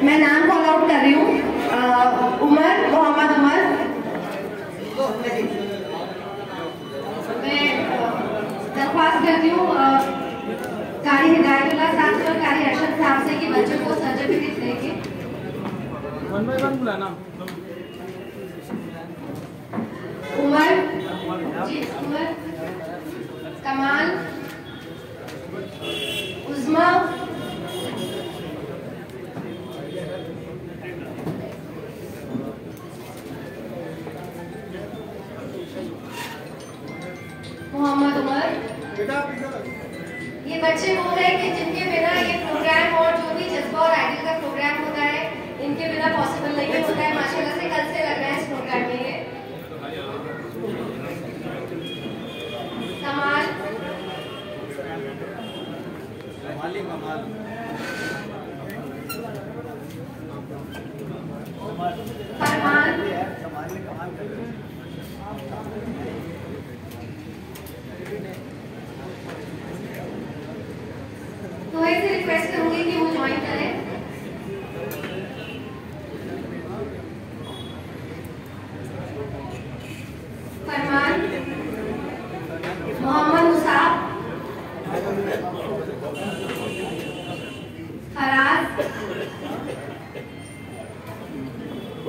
मैं नाम call out कर रही हूँ। उमर, मोहम्मद उमर। मैं दरख्वास्त करती हूँ कारी हिदायतुल्लाह साहब से और कारी अरशद साहब से कि बच्चों को सर्टिफिकेट देंगे। वन बाय वन बुलाना। उमर जी, उमर, कमाल, उज़मा, मोहम्मद उमर। ये बच्चे वो हैं कि जिनके बिना ये प्रोग्राम और जो भी जज्बा और आइडियल का प्रोग्राम होता है इनके बिना पॉसिबल नहीं होता है। माशाल्लाह से कल से लग रहा है इस प्रोग्राम में। ये कमाल, फरमान, तो ऐसे रिक्वेस्ट करूंगी कि वो ज्वाइन करें। फरमान, मोहम्मद मुसाब, फराज,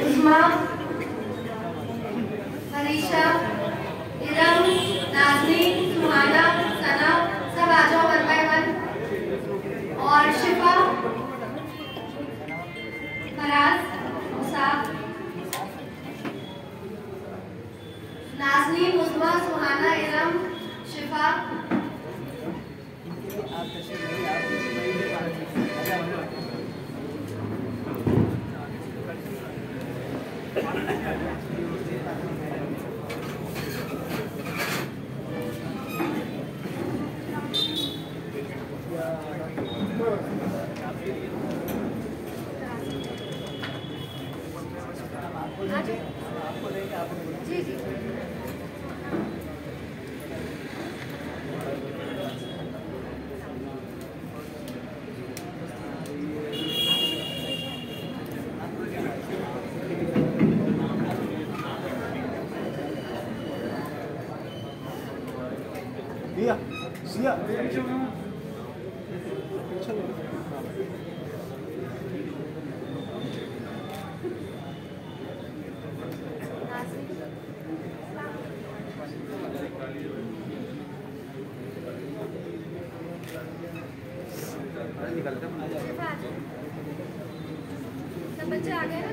उज़मा, फरीशा, इरम, नाज़नीन, सुहाना, सना, सब आ जाओ वन बाय वन। और शिफा, फराज, मुसाब, नाज़नीन, उज़मा, सुहाना, इरम, शिफा। जी जी सिया सिया सब बच्चे आ गए ना।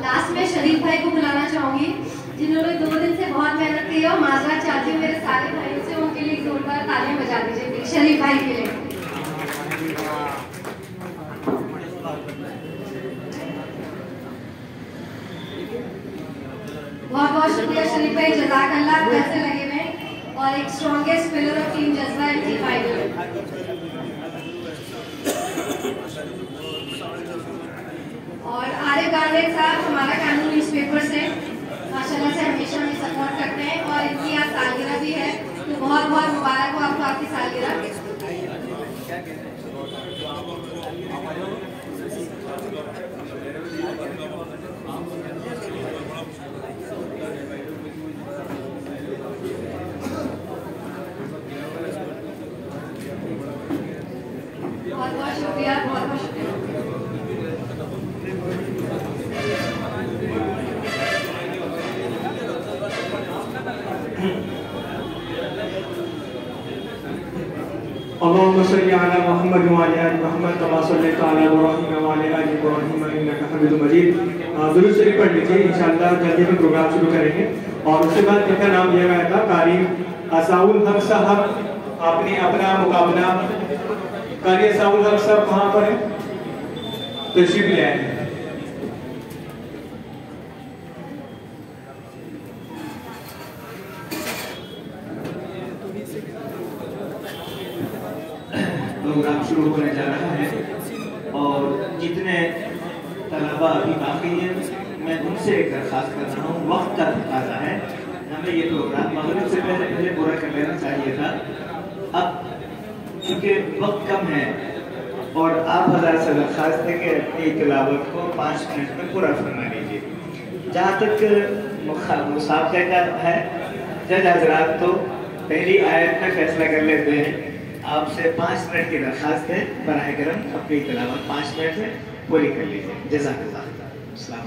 लास्ट में शरीफ भाई को बुलाना चाहूंगी जिन्होंने 2 दिन से बहुत मेहनत की है और माजरा चाहती हूँ मेरे सारे भाइयों से। उनके लिए जोरदार तालियां बजा दीजिए शरीफ भाई के लिए। बहुत बहुत शुक्रिया शरीफ भाई, जज़ाकल्लाह। कैसे लगे मैं और एक स्ट्रॉन्गेस्ट पिलर ऑफ टीम जज्बा एंटी फाइनल। और आरिफ गार्डेन साहब हमारा कानून न्यूज़पेपर से माशाल्लाह से हमेशा हमें सपोर्ट करते हैं और इनकी आज सालगिरह भी है, तो बहुत बहुत मुबारक हो आपको आपकी सालगिरह। बहुत बहुत शुक्रिया, बहुत बहुत शुक्रिया। अल्लाहुम्मा सल्लि अला मुहम्मद व अला आलि मुहम्मद कमा सल्लैता अला इब्राहीम व अला आलि इब्राहीम इन्नका हमीदुम मजीद। दुरूद शरीफ पढ़ लीजिए, इंशाअल्लाह जल्दी में प्रोग्राम शुरू करेंगे। और उसके बाद जिनका नाम दिया गया था कारी असाउल हक साहब, आपने अपना मुकाबला कारी असाउल हक साहब कहाँ पर है, तशरीफ ले आए। प्रोग्राम शुरू होने जा रहा है और जितने तलबा तलबा अभी बाकी हैं, मैं उनसे एक दरख्वास्त कर रहा हूँ, वक्त का तकाजा है, हमें ये प्रोग्राम मगरिब से पहले पूरा कर लेना चाहिए था। अब चूँकि वक्त कम है और आप हज़ार से दरख्वास्त है कि अपनी तिलावत को 5 मिनट में पूरा फरमा लीजिए। जहाँ तक मुसाबक़े का है, जज हज़रात तो पहली आयत में फैसला कर लेते हैं। आपसे 5 मिनट की दरख्वास्त है, बराए करम अपनी तिलावत 5 मिनट में पूरी कर लीजिए। जज़ाकल्लाह। अस्सलाम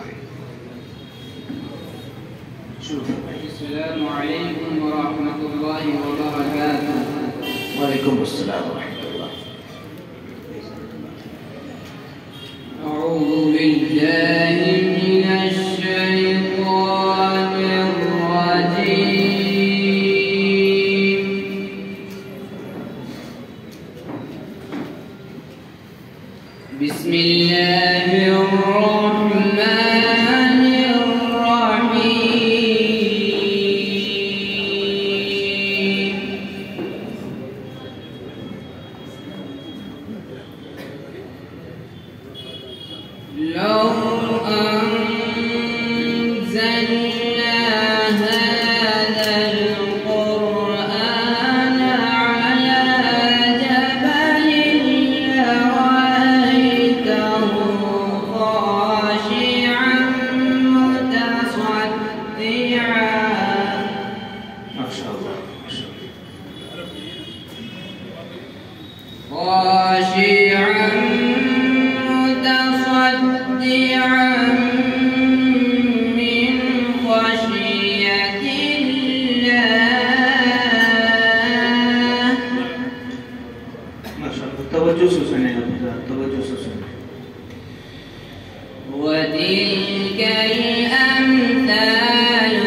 वालेकुम व रहमतुल्लाहि व बरकातुहू। वालेकुम अस्सलाम व रहमतुल्लाह। अऊज़ु बिल्लाहि मिनश शैतानिर रजीम। बिस्मिल्लाहिर रहमानिर रहीम। लौ अंज़लना हाज़ल क़ुरआन अला जबलिन लरअयतहु ख़ाशिअन मुतसद्दिअन। माशाअल्लाह, ख़ाशिअन मुतसद्दिअन मिन ख़शियतिल्लाह। माशाअल्लाह। तवज्जो से सुने आप, तवज्जो से सुने। वतिल्कल अम्सालु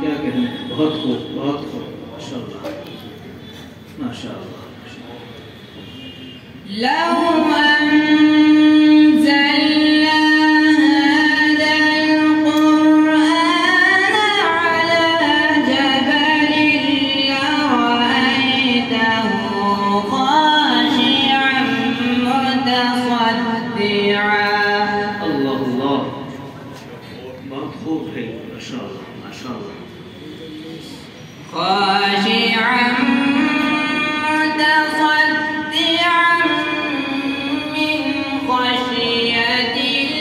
क्या कहने, बहुत खूब, बहुत खूब, माशाअल्लाह, माशाअल्लाह। लौ अंज़लना हाज़ल क़ुरआन अला जबलिन लरअयतहु ख़ाशिअन मुतसद्दिअन। अल्लाह अल्लाह, बहुत खूब है, माशाअल्लाह, माशाअल्लाह। ख़ाशिअन मुतसद्दिअन मिन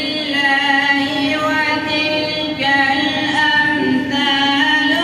ख़शियतिल्लाहि वतिल्कल अम्सालु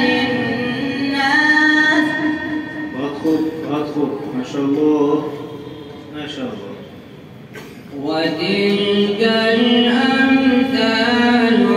लिन्नास। बहुत खूब, बहुत खूब, माशाअल्लाह, माशाअल्लाह। वतिल्कल अम्सालु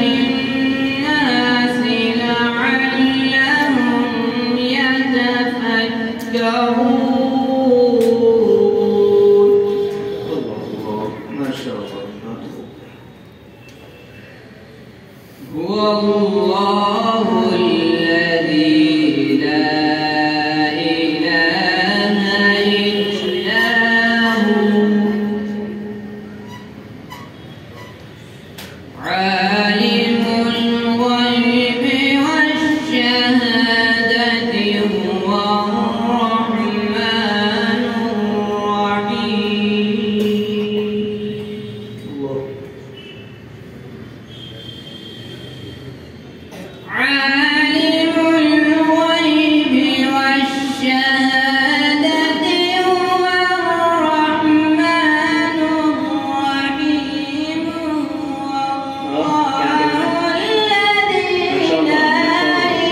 लिन्नास लअल्लहुम यतफक्करून। अल्लाह अल्लाह, माशाअल्लाह, बहुत खूब। हुवल्लाहु अल्लज़ी ला इलाहा इल्ला हु आलिमुल ग़ैबि वश्शहादति हुवर रहमानुर रहीम। आलिमुल ग़ैबि वश्शहादति हुवर रहमानुर रहीम। हुवल्लाहु अल्लज़ी ला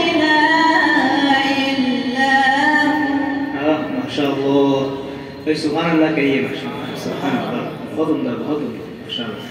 इलाहा इल्ला हु। माशाअल्लाह, भाई सुभान अल्लाह कहिए, माशाअल्लाह, सुभान अल्लाह, बहुत उम्दा, बहुत उम्दा, माशाअल्लाह।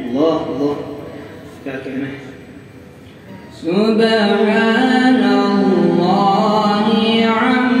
अल्लाह अल्लाह, क्या कहना है। सुब्हानल्लाहि अम्मा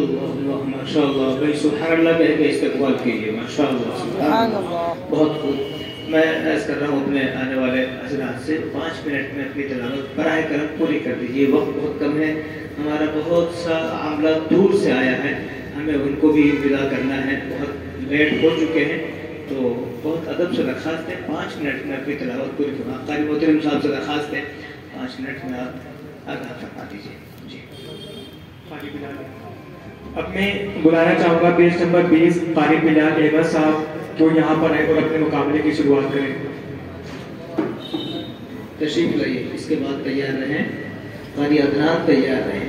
अल्लाह माशाअल्लाह भाई सुभान अल्लाह कह के इस्तकबाल कीजिए माशाअल्लाह सुभान अल्लाह। बहुत खूब। मैं अर्ज़ कर रहा हूँ अपने आने वाले हज़रात से 5 मिनट में अपनी तिलावत बराए करम पूरी कर दीजिए। वक्त बहुत कम है, हमारा बहुत सा आमला दूर से आया है, हमें उनको भी विदा करना है, बहुत लेट हो चुके हैं, तो बहुत अदब से दरख्वास्त है 5 मिनट में अपनी तिलावत पूरी करना। कारी मोहतरम साहब से दरख्वास्त है 5 मिनट में आप आगाह फरमा दीजिए जी। अब मैं बुलाना चाहूँगा पेज नंबर 20 कारी बिलाल अहमद साहब जो यहाँ पर आए और अपने मुकाबले की शुरुआत करें। तशरीफ लाइए, इसके बाद तैयार रहें, कारी अदनान तैयार रहें।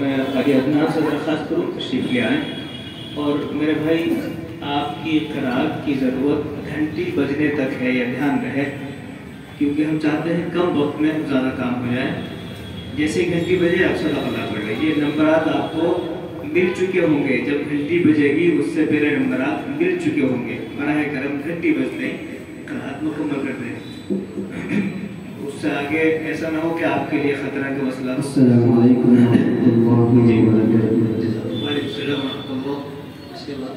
मैं कादी अदनान से दरख्वास्त करूँ तशरीफ ले आएँ। और मेरे भाई आपकी क़राअत की ज़रूरत घंटी बजने तक है, यह ध्यान रहे, क्योंकि हम चाहते हैं कम वक्त में ज़्यादा काम हो जाए। जैसे ही घंटी बजे आप सदा अदा कर लीजिए। नंबरात आपको मिल चुके होंगे, जब घंटी बजेगी उससे पहले नंबरात मिल चुके होंगे। बराए करम घंटी बजते ही क़राअत मुकम्मल कर दें। उससे आगे ऐसा ना हो कि आपके लिए खतरा का मसला हो। अस्सलामु अलैकुम वरहमतुल्लाहि वबरकातुहू। वालेकुम सलाम व रहमतुल्लाह। इसके बाद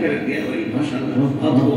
के रख दिया वही माशाअल्लाह। अब वो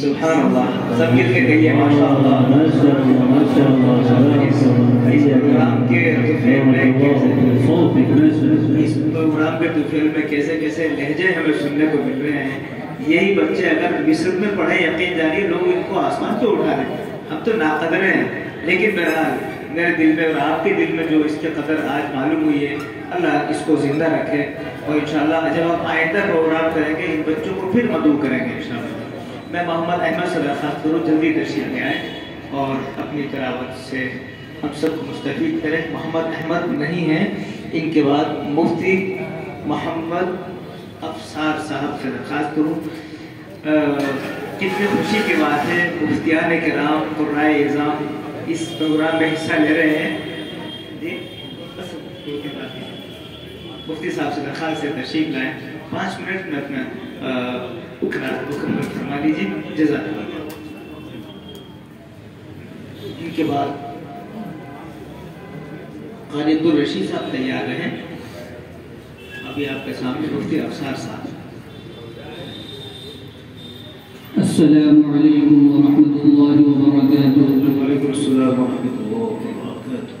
सुभान अल्लाह। सब मिल के कहिए माशाअल्लाह। इस प्रोग्राम के तुफैल में कैसे कैसे लहजे हमें सुनने को मिल रहे हैं। यही बच्चे अगर मिस्र में पढ़े यकीन जानिए लोग इनको आसमान पे उठा रहे हैं। हम तो नाकदर हैं, लेकिन बहरहाल मेरे दिल में और आपके दिल में जो इसके कदर आज मालूम हुई है, अल्लाह इसको जिंदा रखे और इंशाल्लाह जब आप आइंदा प्रोग्राम करेंगे इन बच्चों को फिर मदऊ करेंगे इंशाल्लाह। मैं मोहम्मद अहमद से दरख्वास्त करूँ जल्दी तशरीफ ले आए और अपनी तिलावत से हम सबको मुस्तफ़ीद करें। मोहम्मद अहमद नहीं हैं, इनके बाद मुफ्ती मोहम्मद अफसार साहब से दरख्वास्त करूँ। कितनी खुशी की बात है, मुफ्तियान किराम कुर्राए इज़ाम इस प्रोग्राम में हिस्सा ले रहे हैं। जी बस मुफ्ती साहब से दरख्वास्त से तशरीफ लाएँ। 5 मिनट में अपना हुक्म फरमा लीजिए। जज़ाकल्लाह। इनके बाद खालिदुर रशीद साहब तैयार हैं। अभी आपके सामने मुफ्ती अफसार साहब। अस्सलामु अलैकुम व रहमतुल्लाहि व बरकातुहू। वालेकुम अस्सलाम व रहमतुल्लाहि व बरकातुहू।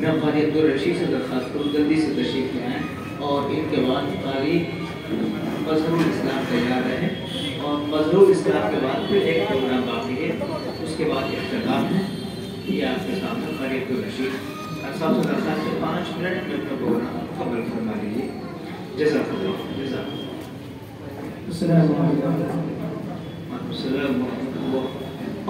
मैं क़ारी अब्दुल-रशीद से दरख्वास्त करूँ जल्दी से तशरीफ़ ले आएँ और इनके बाद क़ारी मज़हरुल इस्लाम तैयार रहे और मज़हरुल इस्लाम के बाद फिर एक प्रोग्राम बाकी है, उसके बाद इख्तिताम है। ये आपके सामने क़ारी अब्दुल-रशीद साहब से दरख्वास्त है 5 मिनट में अपना प्रोग्राम मुकम्मल फरमा लीजिए। जज़ाकल्लाह।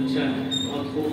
अच्छा बहुत खूब.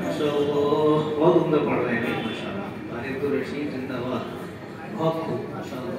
माशाअल्लाह बहुत उम्दा पढ़ रहे हैं माशाअल्लाह. क़ारी अब्दुल-रशीद जिंदाबाद. बहुत खूब माशाअल्लाह.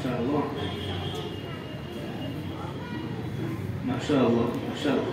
माशाअल्लाह माशाअल्लाह माशाअल्लाह.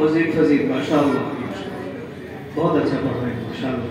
मज़ीद फज़ीद माशाअल्लाह. बहुत अच्छा पढ़ रहे हैं माशाअल्लाह.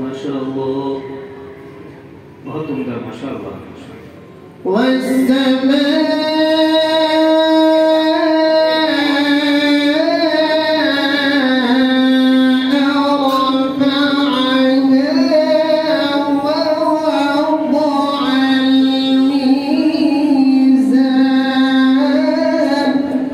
माशाअल्लाह. बहुत उम्दा माशाअल्लाह.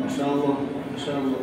माशाअल्लाह माशाअल्लाह.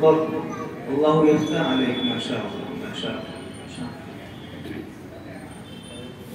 अकबर। अल्लाहु यफ्तह अलैक। माशाअल्लाह माशाअल्लाह।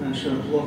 माशाअल्लाह।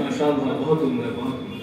माशाअल्लाह बहुत उम्दा बहुत उम्दा।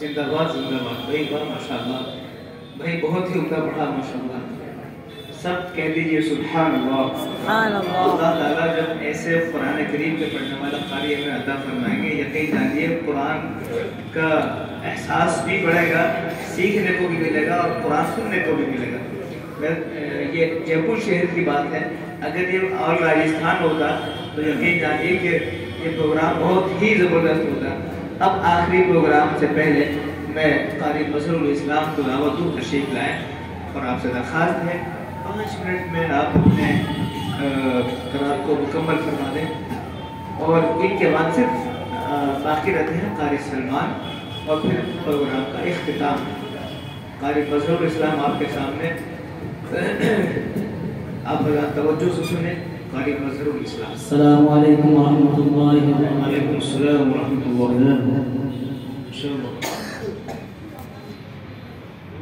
जिंदाबाद जिंदाबाद भाई, वाह माशाअल्लाह भाई, बहुत ही उम्दा पढ़ा माशाअल्लाह। सब कह दीजिए सुभान अल्लाह। अल्लाह ताला जब ऐसे कुरान करीम के पढ़ने वाला कारी हमें अता फरमाएंगे, यकीन जानिए कुरान का एहसास भी बढ़ेगा, सीखने को भी मिलेगा और कुरान सुनने को भी मिलेगा। ये जयपुर शहर की बात है, अगर ये और राजस्थान होता तो यकीन जानिए कि ये प्रोग्राम बहुत ही ज़बरदस्त होता। अब आखिरी प्रोग्राम से पहले मैं कारी मज़हरुल इस्लाम को दावत तशरीफ़ लाएँ और आपसे दरख्वास्त है 5 मिनट में आप अपने क़रात को मुकम्मल फरमा दें और इनके बाद सिर्फ बाकी रहते हैं कारी सलमान और फिर प्रोग्राम का इख्तिताम। कारी मज़हरुल इस्लाम आपके सामने, आप तवज्जो से सुने कारी मज़हरुल इस्लाम। अस्सलामु अलैकुम व रहमतुल्लाहि व बरकातुहू। वालेकुम अस्सलाम व रहमतुल्लाहि।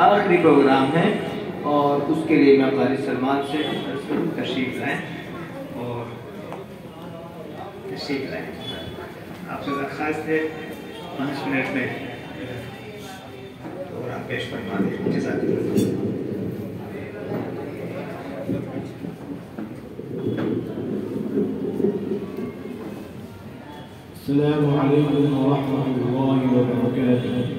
आखिरी प्रोग्राम है और उसके लिए मैं कारी सलमान से तशरीफ लाएं और तशरीफ लाएं। आपसे दरख्वास्त है 5 मिनट में प्रोग्राम पेश करवा दें। जज़ाकल्लाह। अस्सलामु अलैकुम व रहमतुल्लाहि व बरकातुहू।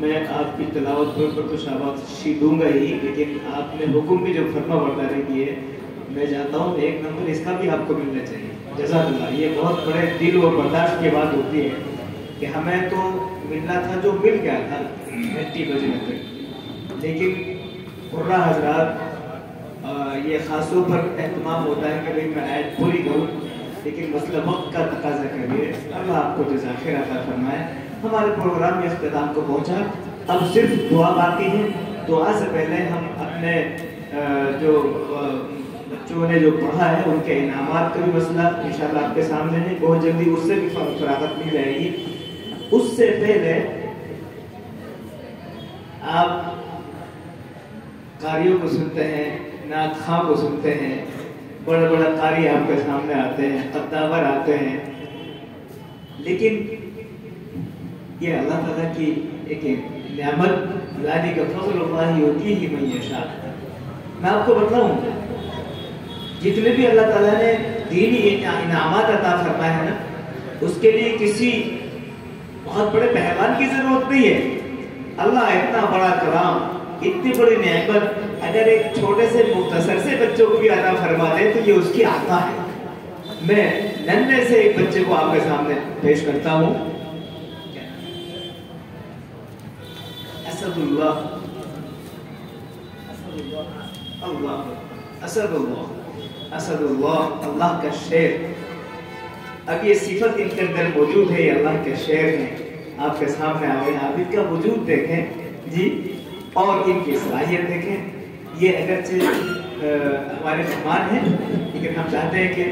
मैं आपकी तिलावत पर तो शाबाशी दूंगा ही, लेकिन आपने हुक्म भी जो फरमा बरदारी की है, मैं चाहता हूँ 1 नंबर इसका भी आपको मिलना चाहिए। जज़ाकल्लाह। ये बहुत बड़े दिल और बर्दाश्त की बात होती है कि हमें तो मिलना था जो मिल गया था 30 बजे तक, लेकिन कुर्रा हजरात ये खासों पर एहतमाम होता है कि भाई मैं ऐड पूरी करूँ, लेकिन मसला वक्त का तकाजा करिए। अल्लाह आपको जज़ा खैर अता फरमाए। हमारे प्रोग्राम में इख्तिताम को पहुँचा, अब सिर्फ दुआ बाकी है। दुआ से पहले हम अपने जो बच्चों ने जो पढ़ा है उनके इनामात का भी मसला इंशाल्लाह आपके सामने है, बहुत जल्दी उससे भी फरागत मिल जाएगी। उससे पहले आप कारियों को सुनते हैं, नात खां को सुनते हैं, बड़े बड़े कारी आपके सामने आते हैं, कद्दावर आते हैं, लेकिन ये अल्लाह ताला की एक नेमत यानी का फज़लुल्लाह युतीही मन यशा। मैं आपको बताऊं, जितने भी अल्लाह ताला ने दीनी इनामात अता फरमाए हैं ना, उसके लिए किसी बहुत बड़े पहलवान की जरूरत नहीं है। अल्लाह इतना बड़ा कलाम, इतनी बड़ी नेमत अगर एक छोटे से मुख्तसर से बच्चों को भी अता फरमा दे तो ये उसकी आता है। मैं नन्हे से एक बच्चे को आपके सामने पेश करता हूँ। असदुल्लाह, अल्लाह, असदुल्लाह, असदुल्लाह, अल्लाह का शेर। अब ये सिफत इनके अंदर मौजूद है, ये अल्लाह के शेर हैं। आपके सामने आए, आप इनका वजूद देखें जी, और इनकी सलाहियत देखें। ये अगरचे हमारे मेहमान हैं, लेकिन हम चाहते हैं कि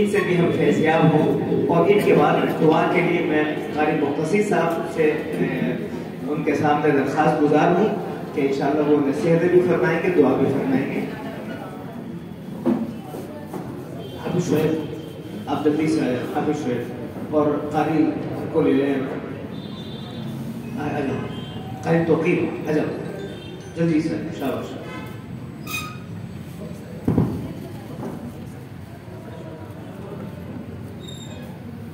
इनसे भी हम फैज़याब हों। और इनके बाद दुआ के लिए मैं कारी मुख्तसिर साहब से उनके सामने दरख्वास्त गुजार हूँ कि इंशाअल्लाह वो नसीहतें भी फरमाएंगे, दुआ भी फरमाएंगे। हाफिज़ शुएब, आप जल्दी से आए। हाफिज़ शुएब और कारी को ले लें। कारी तौक़ीर अजब, जल्दी से शाबाश।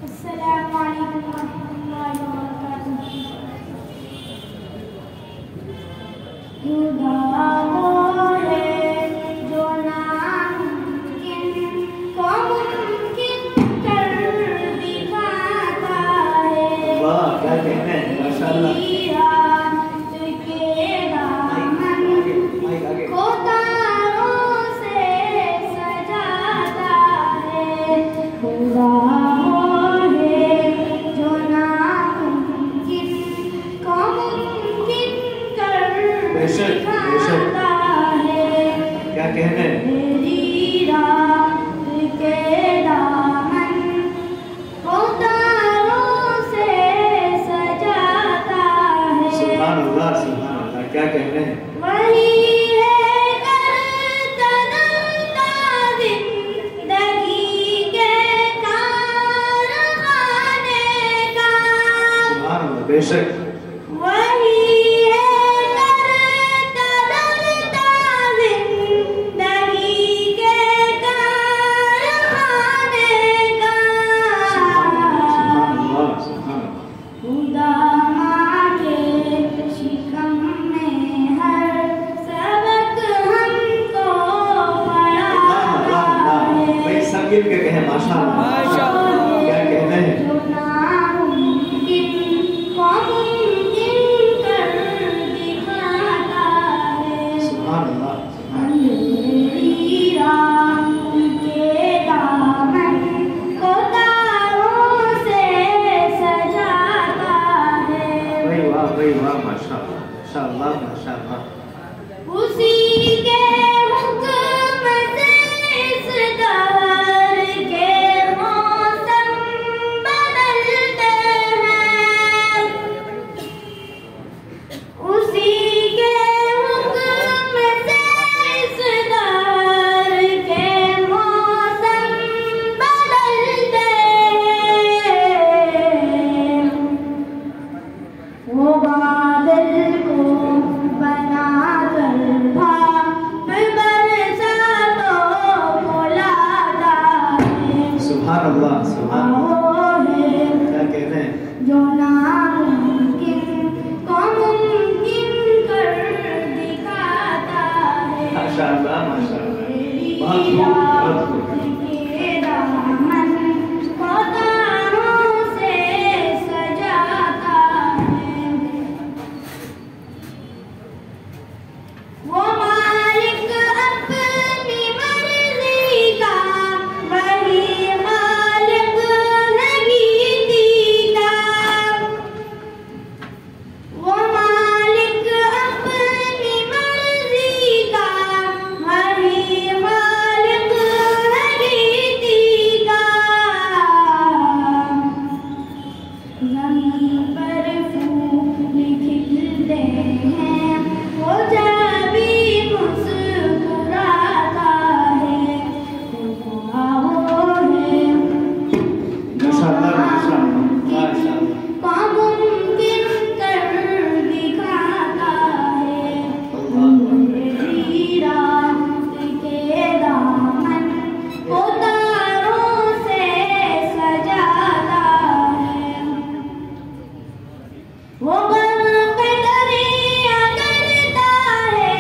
अस्सलामु अलैकुम वरहमतुल्लाहि वबरकातुहू। खुदा वो है जो नामुमकिन को मुमकिन कर दिखाता है। वाह, क्या कहना है, माशाअल्लाह। खुदा है जो नामुमकिन को मुमकिन कर दिखाता है। क्या कहना है? मेरी रात के दामन को तारों से सजाता है। सुभान अल्लाह, क्या कहना है? वही है करता धरता जिंदगी के कारखाने का। सुभान अल्लाह, बेशक वही है करता धरता जिंदगी के कारखाने का। खुदा माँ के शिकम में हर सबक हमको पढ़ाता है। भाई सब मिल के कहे माशाअल्लाह। क्या कहना है? जो नामुमकिन को मुमकिन कर दिखाता है। सुभान अल्लाह। अंधेरी रात के दामन को तारों से सजाता है। भाई वाह माशाअल्लाह, माशाअल्लाह, माशाअल्लाह। उसी के हुक्म से इस दौर के मौसम बदलते हैं। उसी के हुक्म से इस दौर के मौसम बदलते हैं। वो बादल को बना कर भाप बरसातों को लाता है। सुभान अल्लाह, सुभान अल्लाह। वो है क्या कहना है? जो नामुमकिन को मुमकिन कर दिखाता है। माशाअल्लाह, माशाअल्लाह। मेरी बहुत खूब, बहुत खूब। रात के दामन को तारों से सजाता है। वो मालिक अपनी मर्जी का वही मालिक नहीं दीता। वो मालिक अपनी मर्जी का वही मालिक नहीं दीता। ज़मीन पर फूल खिलते हैं वो जब भी मुस्कुराता है। खुदा वो है जो नामुमकिन को मुमकिन कर दिखाता है। अंधेरी रात के दामन को तारों से सजाता है। वो गर्क दरिया करता है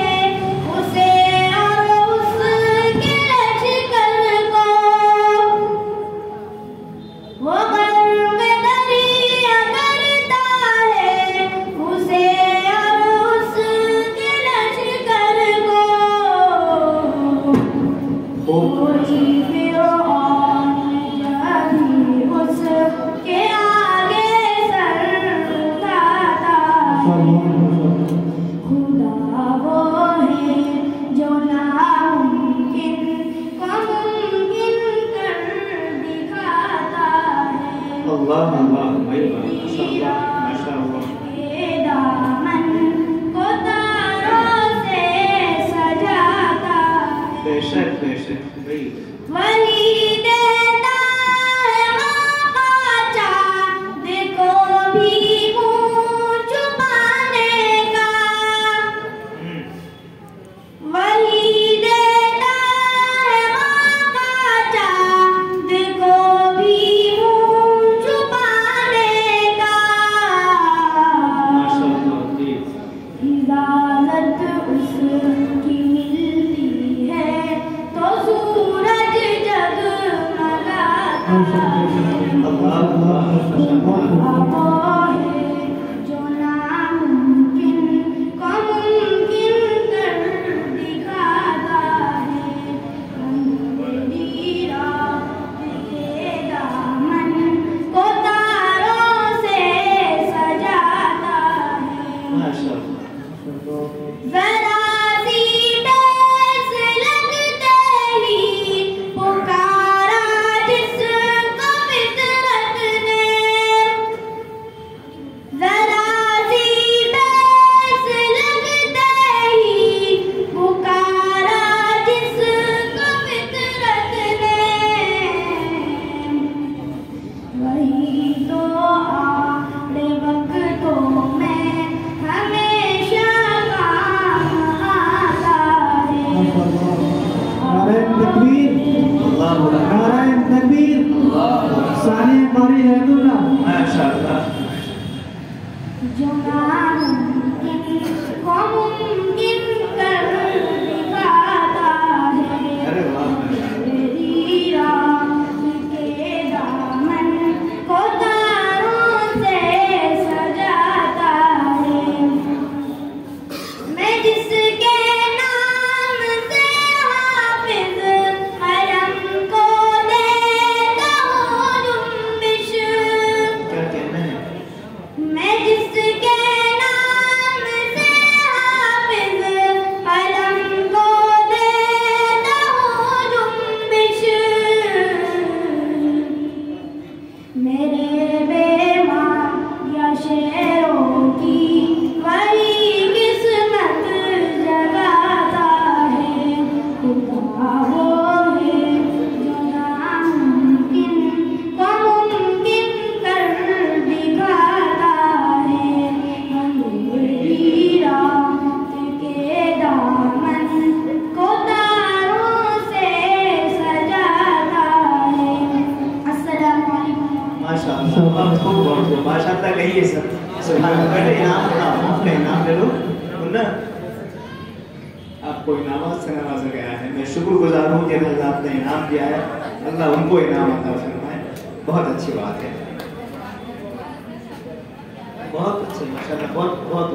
उसे और उसके लश्कर को। वो गर्क दरिया करता है उसे और उसके लश्कर को। कोई फिरौन यदि उसके आगे सर उठाता है। खुदा वो है जो नामुमकिन को मुमकिन कर दिखाता है। अल्लाह अल्लाह, भाई माशाअल्लाह, माशाअल्लाह। के दामन को तारों से सजाता है। बेशक बेशक भाई। वही देता है मौका चाँद को भी मुँह छुपाने का। वही देता है मौका चाँद को भी मुँह छुपाने का। माशाअल्लाह जी। इजाज़त उसकी मिलती है तो सूरज जगमगाता है। अल्लाह अल्लाह, माशाअल्लाह। वो है जो नामुमकिन को मुमकिन कर दिखाता है। अंधेरी रात के तकबीर सानिया कारी रहमतुल्लाह माशाअल्लाह जो नामुमकिन को मुमकिन कर दिखाता है अरे वाह मेरी राह के दामन को तारों से सजाता है मैं जिसके नाम से हाफिज कलम को देता हूँ जुम्बिश क्या कहना है मैं जिसके नाम से हाफिज कलम को देता हूँ जुम्बिश मेरे बेमां या शेरों की वही किस्मत जगाता है खुदा वो है जो नामुमकिन को मुमकिन कर दिखाता है मेरी रात के दामन को तारों से सजाता है। अस्सलाम वालेकुम। माशाअल्लाह खूब बहुत माशाअल्लाह कहिए सब सुभान अल्लाह इनाम अपने इनाम ले लो मुन्ना आपको इनाम से नवाजा गया है मैं शुक्रगुजार हूँ कि अल्लाह आपने इनाम दिया है अल्लाह उनको इनाम अता फरमाए बहुत अच्छी बात है बहुत अच्छी माशाअल्लाह बहुत बहुत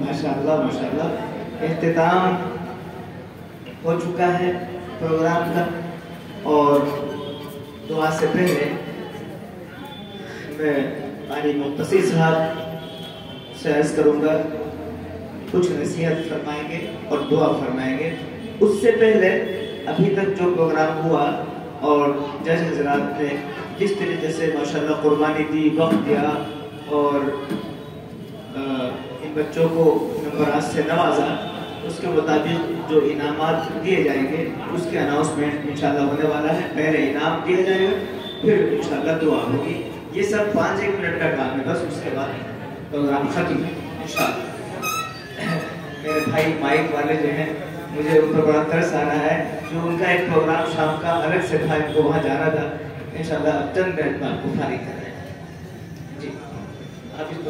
माशाअल्लाह माशाअल्लाह इख्तिताम हो चुका है प्रोग्राम का और दुआ से पहले मैं कारी मुख्तसिर साहब से अर्ज करूँगा कुछ नसीहत फरमाएंगे और दुआ फरमाएंगे उससे पहले अभी तक जो प्रोग्राम हुआ और जज हजरात ने जिस तरीके से माशाल्लाह कुर्बानी दी वक्त दिया और इन बच्चों को नंबरात से नवाजा उसके मुताबिक जो इनामात दिए जाएंगे उसके अनाउंसमेंट इंशाल्लाह होने वाला है पहले इनाम दिया जाएगा फिर इंशाल्लाह दुआ होगी ये सब 5-1 मिनट का काम है बस उसके बाद प्रोग्राम खत्म इंशाल्लाह मेरे भाई माइक वाले जो हैं मुझे उन पर बड़ा तरस आ रहा है जो उनका एक प्रोग्राम शाम का अलग से था इनको वहाँ जाना था इंशाल्लाह अब चंद मिनट में आपको फारिग कर रहे हैं जी आप इसको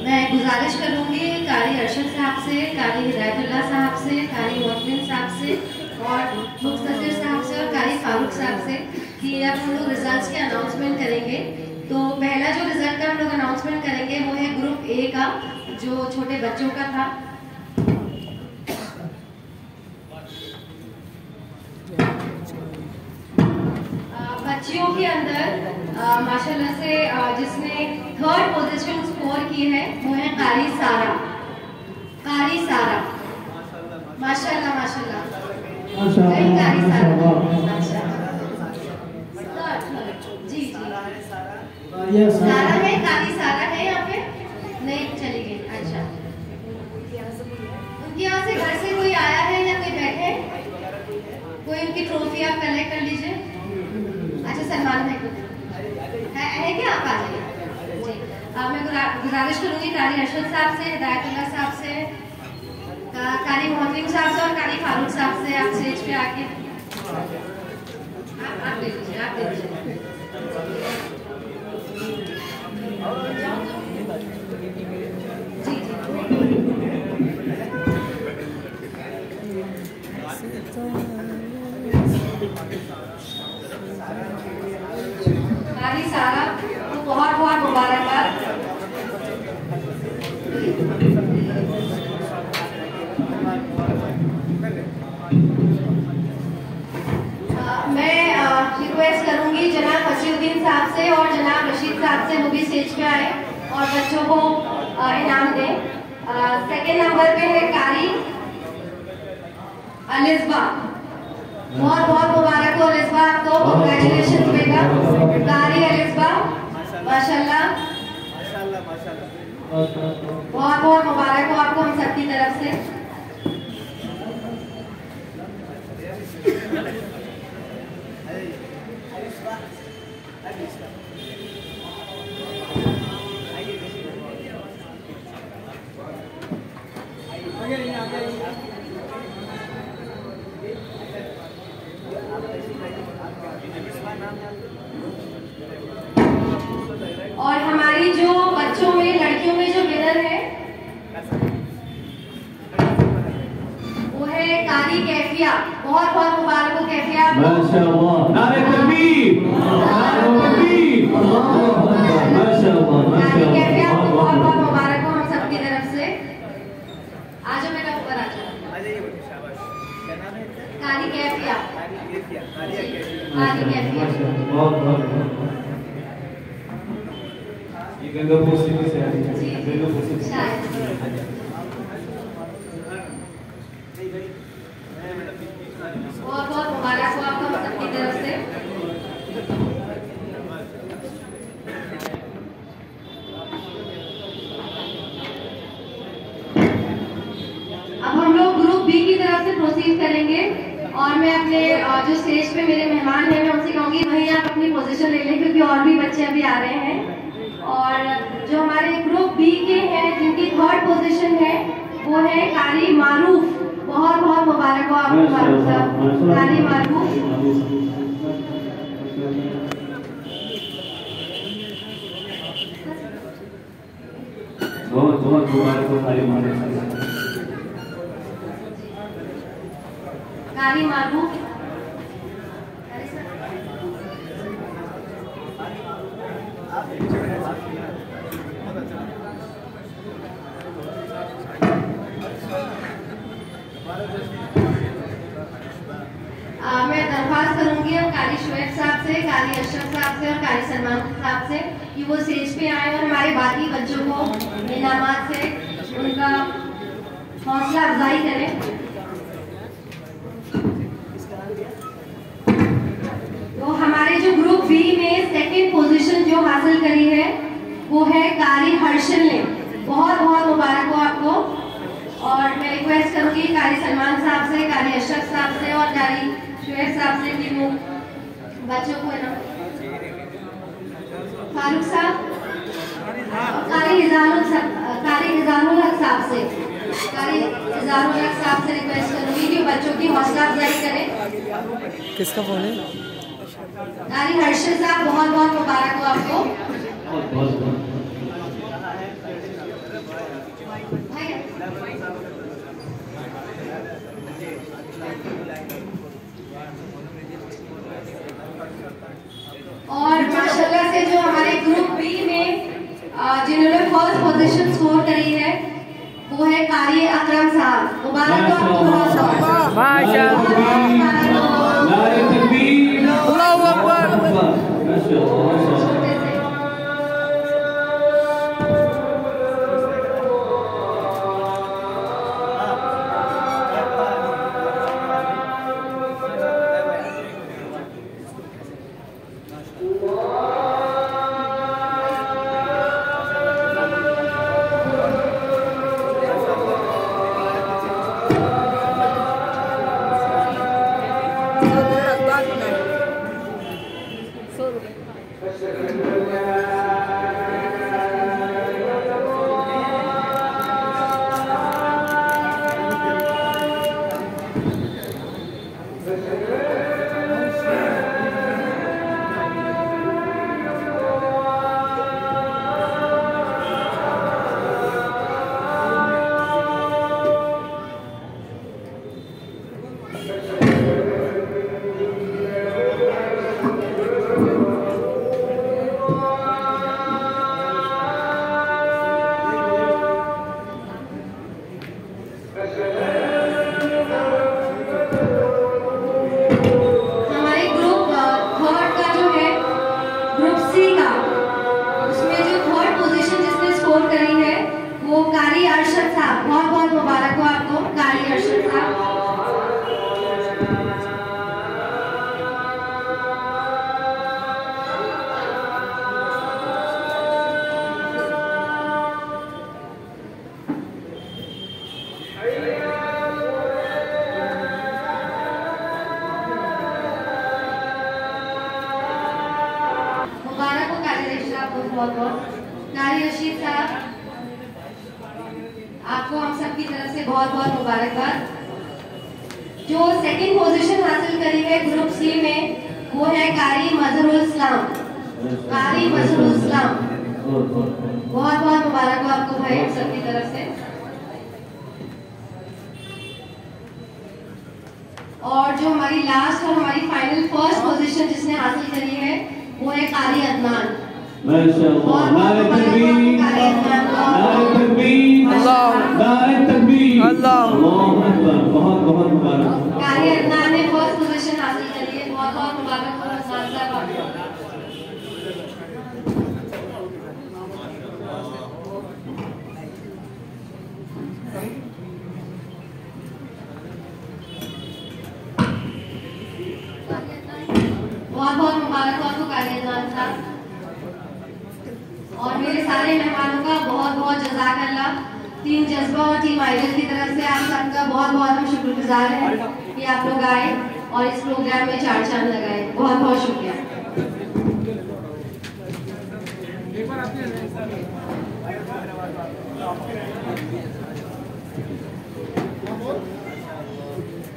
मैं गुजारिश करूंगी कारी अरशद साहब से, कारी हिदायतुल्लाह साहब से, कारी मोहसिन साहब से और मुख्तसिर साहब से और कारी फारूक साहब से कि अब हम लोग रिजल्ट्स के अनाउंसमेंट करेंगे। तो पहला जो रिजल्ट का हम लोग अनाउंसमेंट करेंगे वो है ग्रुप ए का जो छोटे बच्चों का था। बच्चियों के अंदर माशाल्लाह से जिसने 3rd पोजीशन स्कोर की है वो है कारी सारा। कारी सारा माशाल्लाह माशाल्लाह कारी सारा जी जी सारा है कारी सारा है यहाँ पे नहीं चली गई। अच्छा उनके यहाँ से घर से कोई आया है या कोई बैठे कोई उनकी ट्रॉफी आप कलेक्ट कर लीजिए। अच्छा सलमान भाई है क्या आप आ जाइए जी। मैं गुजारिश करूंगी कारी अरशद साहब से, हिदायतुल्लाह साहब से, कारी मोहसिन साहब से और कारी फारूक साहब से आप स्टेज पे आके आप दे दीजिए आप दे दीजिए। जी कारी सारा तो बहुत बहुत मुबारकबाद। मैं रिक्वेस्ट करूंगी जनाब हसीउद्दीन साहब से और जनाब रशीद साहब से वो भी स्टेज पे आए और बच्चों को इनाम दें। सेकेंड नंबर पे है कारी अलिस्बा। बहुत बहुत मुबारक हो अलिस्बा आपको, कांग्रेचुलेशन बेटा। कारी अलिस्बा माशाल्लाह बहुत बहुत मुबारक हो आपको हम सबकी तरफ से। और हमारी जो बच्चों में लड़कियों में जो विनर है वो है कारी कैफिया। बहुत बहुत मुबारक हो कैफिया। माशाअल्लाह, नारे तकबीर, नारे तकबीर, माशाअल्लाह, कारी कैफिया आपको बहुत बहुत माशाअल्लाह। मुबारक हो हम सबकी तरफ से। आ जाओ बेटा ऊपर आ जाओ। कारी कैफिया, कारी कैफिया। बहुत बहुत ये गंगापुर सिटी से आई है। गंगापुर सिटी से। बहुत बहुत मुबारक हो आपको हम सबकी तरफ से। अब हम लोग ग्रुप बी की तरफ से प्रोसीड करेंगे और मैं अपने जो स्टेज पे मेरे मेहमान हैं मैं उनसे कहूंगी वहीं आप अपनी पोजीशन ले लें क्योंकि और भी बच्चे अभी आ रहे हैं। और जो हमारे ग्रुप बी के हैं जिनकी थर्ड पोजीशन है वो है कारी मारूफ। बहुत बहुत मुबारक हो आपको मारूफ साहब, कारी मारूफ। बहुत बहुत मुबारक हो कारी मारूफ। कारी मारूफ। मैं दरख्वास्त करूंगी अब कारी शुएब साहब से, कारी अशरफ साहब से और कारी सलमान साहब से कि वो स्टेज पे आए और हमारे बाकी बच्चों को इनामात से उनका हौसला अफजाई करें। तो हमारे जो ग्रुप बी में सेकंड पोजीशन जो हासिल करी है वो है कारी हर्षल ने। बहुत बहुत मुबारक हो आपको। और मैं रिक्वेस्ट करूंगी कारी सलमान साहब से, कारी अशरफ साहब से और कारी शुएब साहब से कि वो बच्चों को है ना फारूक साहब और कारी इजानुल हक साहब से, कारी इजानुल हक साहब से रिक्वेस्ट करूंगी कि बच्चों की हौसला अफजाई करें। किसका फोन है? कारी हर्षल साहब बहुत बहुत मुबारक हो आपको। और माशाल्लाह से जो हमारे ग्रुप बी में जिन्होंने फर्स्ट पोजीशन स्कोर करी है वो है कारी अकरम साहब। मुबारक हो आपको बहुत बहुत। माशाअल्लाह, नारे तकबीर, अल्लाहू अकबर। माशाअल्लाह। बहुत बहुत। कारी रशीद साहब, आपको हम सबकी तरफ से बहुत बहुत मुबारकबाद। जो सेकंड पोजीशन हासिल करी है ग्रुप सी में वो है कारी मजहरुल इस्लाम। कारी मजहरुल इस्लाम, बहुत बहुत मुबारकबाद आपको भाई हम सबकी तरफ से। और जो हमारी लास्ट और हमारी फाइनल फर्स्ट पोजीशन जिसने हासिल करी है वो है कारी अदनान। बहुत बहुत मुबारक। कारी अदनान ने फर्स्ट पोजीशन हासिल करी है, बहुत बहुत मुबारक आपको। बहुत बहुत मुबारक आपको कारी अदनान साहब। और मेरे सारे मेहमानों का बहुत बहुत जज़ाकल्लाह। टीम जज्बा और टीम आइडल की तरफ से आप सबका बहुत बहुत हम शुक्रगुजार हैं कि आप लोग आए और इस प्रोग्राम में चार चांद लगाए। बहुत बहुत शुक्रिया।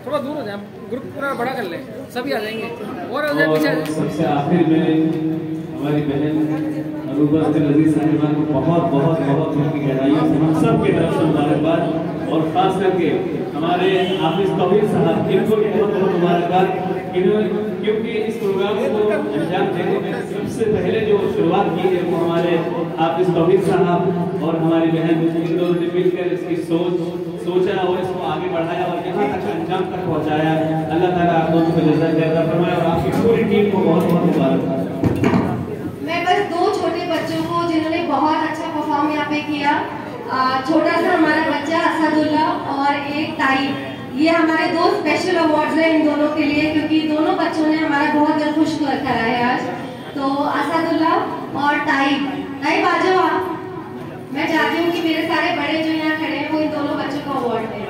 थोड़ा दूर हो जाए, ग्रुप पूरा बड़ा कर ले, सभी आ जाएंगे। और पीछे सबसे आखिर में हमारी बहन अरूबा अजीज साहिबा को बहुत बहुत बहुत उनकी गहराइयों से हम सब की तरफ से मुबारकबाद। और खास करके हमारे हाफिज तौहीद साहब, इनको भी बहुत बहुत मुबारकबाद, क्योंकि इस प्रोग्राम को अंजाम देने में सबसे पहले जो शुरुआत की है वो हमारे हाफिज तौहीद साहब और हमारी बहन इन दोनों ने मिलकर इसकी सोचा और इसको आगे बढ़ाया और यहाँ तक अंजाम तक पहुँचाया। अल्लाह ताला आप दोनों को जज़ाकल्लाह फरमाए और आपकी पूरी टीम को बहुत बहुत मुबारकबाद। मैं बस दो छोटे बच्चों को जिन्होंने बहुत अच्छा परफॉर्म यहाँ पे किया, छोटा सा हमारा बच्चा असदुल्ला और एक ताइब, ये हमारे दो स्पेशल अवार्ड्स हैं इन दोनों के लिए, क्योंकि दोनों बच्चों ने हमारा बहुत दिल खुश करा है आज। तो असदुल्ला और ताइब आ जाओ आप। मैं चाहती हूँ कि मेरे सारे बड़े जो यहाँ खड़े हैं वो इन दोनों बच्चों को अवार्ड दें।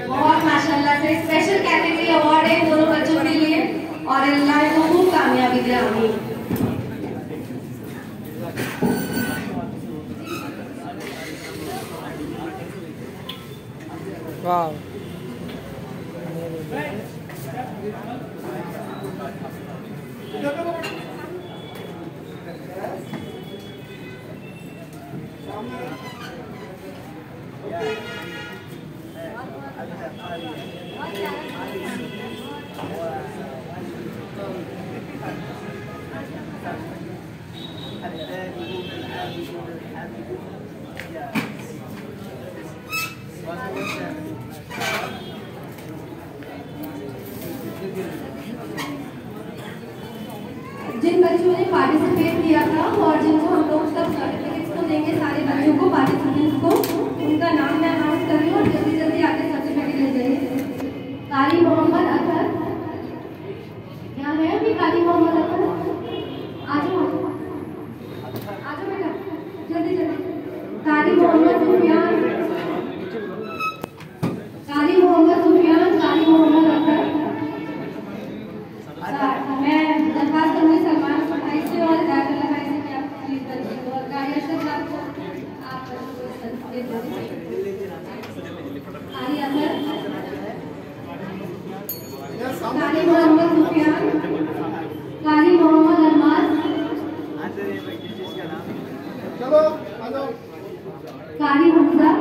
बहुत माशाल्लाह से स्पेशल कैटेगरी अवार्ड है इन दोनों बच्चों के लिए और अल्लाह को खूब कामयाबी दे। आमीन। वाह, जिन बच्चों ने पार्टिसिपेट किया था और जिनको हम लोग सब सर्टिफिकेट्स को देंगे, सारे बच्चों को पार्टिसिपेंट्स को, उनका नाम मैं अनाउंस कर रही हूँ और जल्दी जल्दी आके सर्टिफिकेट ले जाइए। कारी मोहम्मद अतर, यहाँ है अभी कारी मोहम्मद अतर? आ जाओ बेटा, जल्दी जल्दी। कारी मोहम्मद सुफियान, कारी मोहम्मद सुफियान, कारी मोहम्मद अतर। मैं दरख्वास्त करूँगी सलमान भाई से और हिदायतुल्लाह भाई से कि आप प्लीज बच्चे और कारी अशरफ साहब को आप कारी अतर, कारी मोहम्मद सुफियान, कारी मोहम्मद अरमाज, कारी हमजा,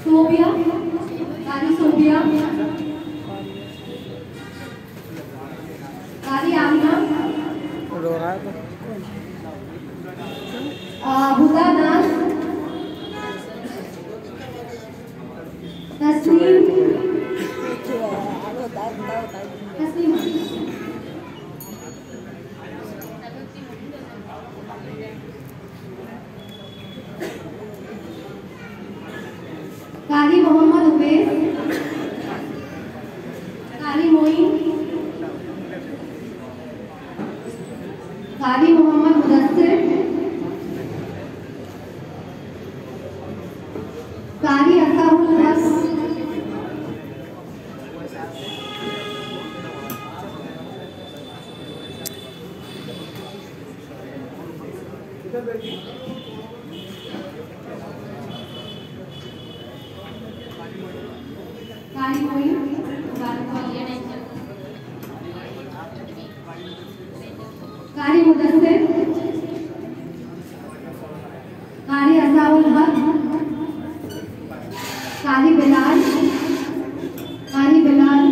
सोबिया, कारी सोबिया, कारी आमिना, हुदा नाज, तस्नीम, कारी मोहम्मद मुदस्सिर, कारी असाहुल हक, कारी मोइन, कारी मुदस्सिर, कारी असाहुल हक, कारी बिलाल, कारी बिलाल,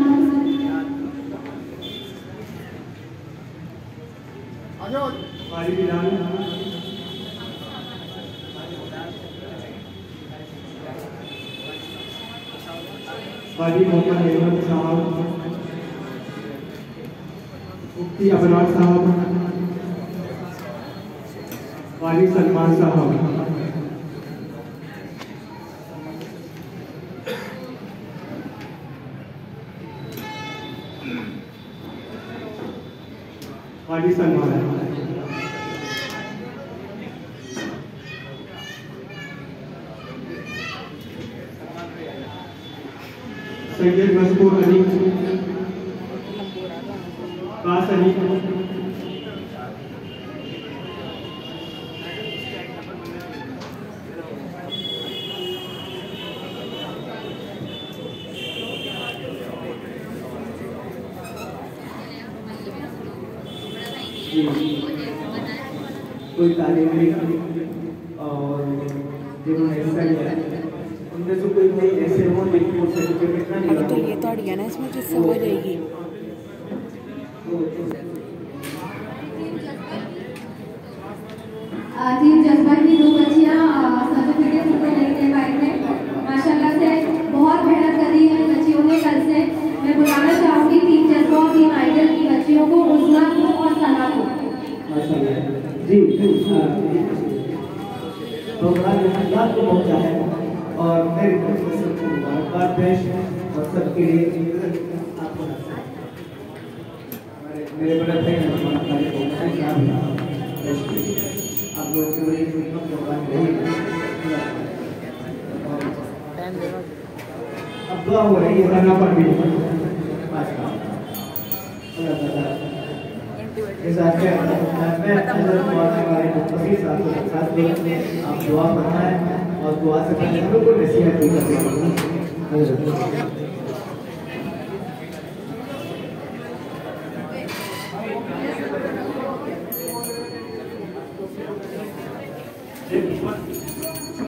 कारी बिलाल, कारी मोहम्मद अहमद साहब, मुफ्ती अबरार साहब, कारी सलमान साहब, कारी सलमान, सैयद मजबूर अली, कास अली, कोई तालीम और जिन्होंने हिस्सा लिया उनमें से कोई भाई ऐसे हो जिनको सर्टिफिकेट ना अभी तो ये तो अड़िया ना इसमें जिससे हो जाएगी। टीम जज्बा की 2 बच्चियां सर्टिफिकेट उनको नहीं दे पाई थे। माशाल्लाह से बहुत मेहनत करी है बच्चियों ने कल से। मैं बुलाना चाहूंगी टीम जज्बा और टीम आइडल की बच्चियों को, उस्मा को और सना को। जी प्रोग्राम यहाँ को पहुँचा है और मेरी तरफ से सबको मुबारकबाद पेश और सबके लिए आपको मेरे बड़े भाई आप लोग के लिए प्रोग्राम अब दुआ हो रही है करना पर भी आप दुआ फरमाएं और दुआ से पहले हम लोग को नसीहत भी करते हैं।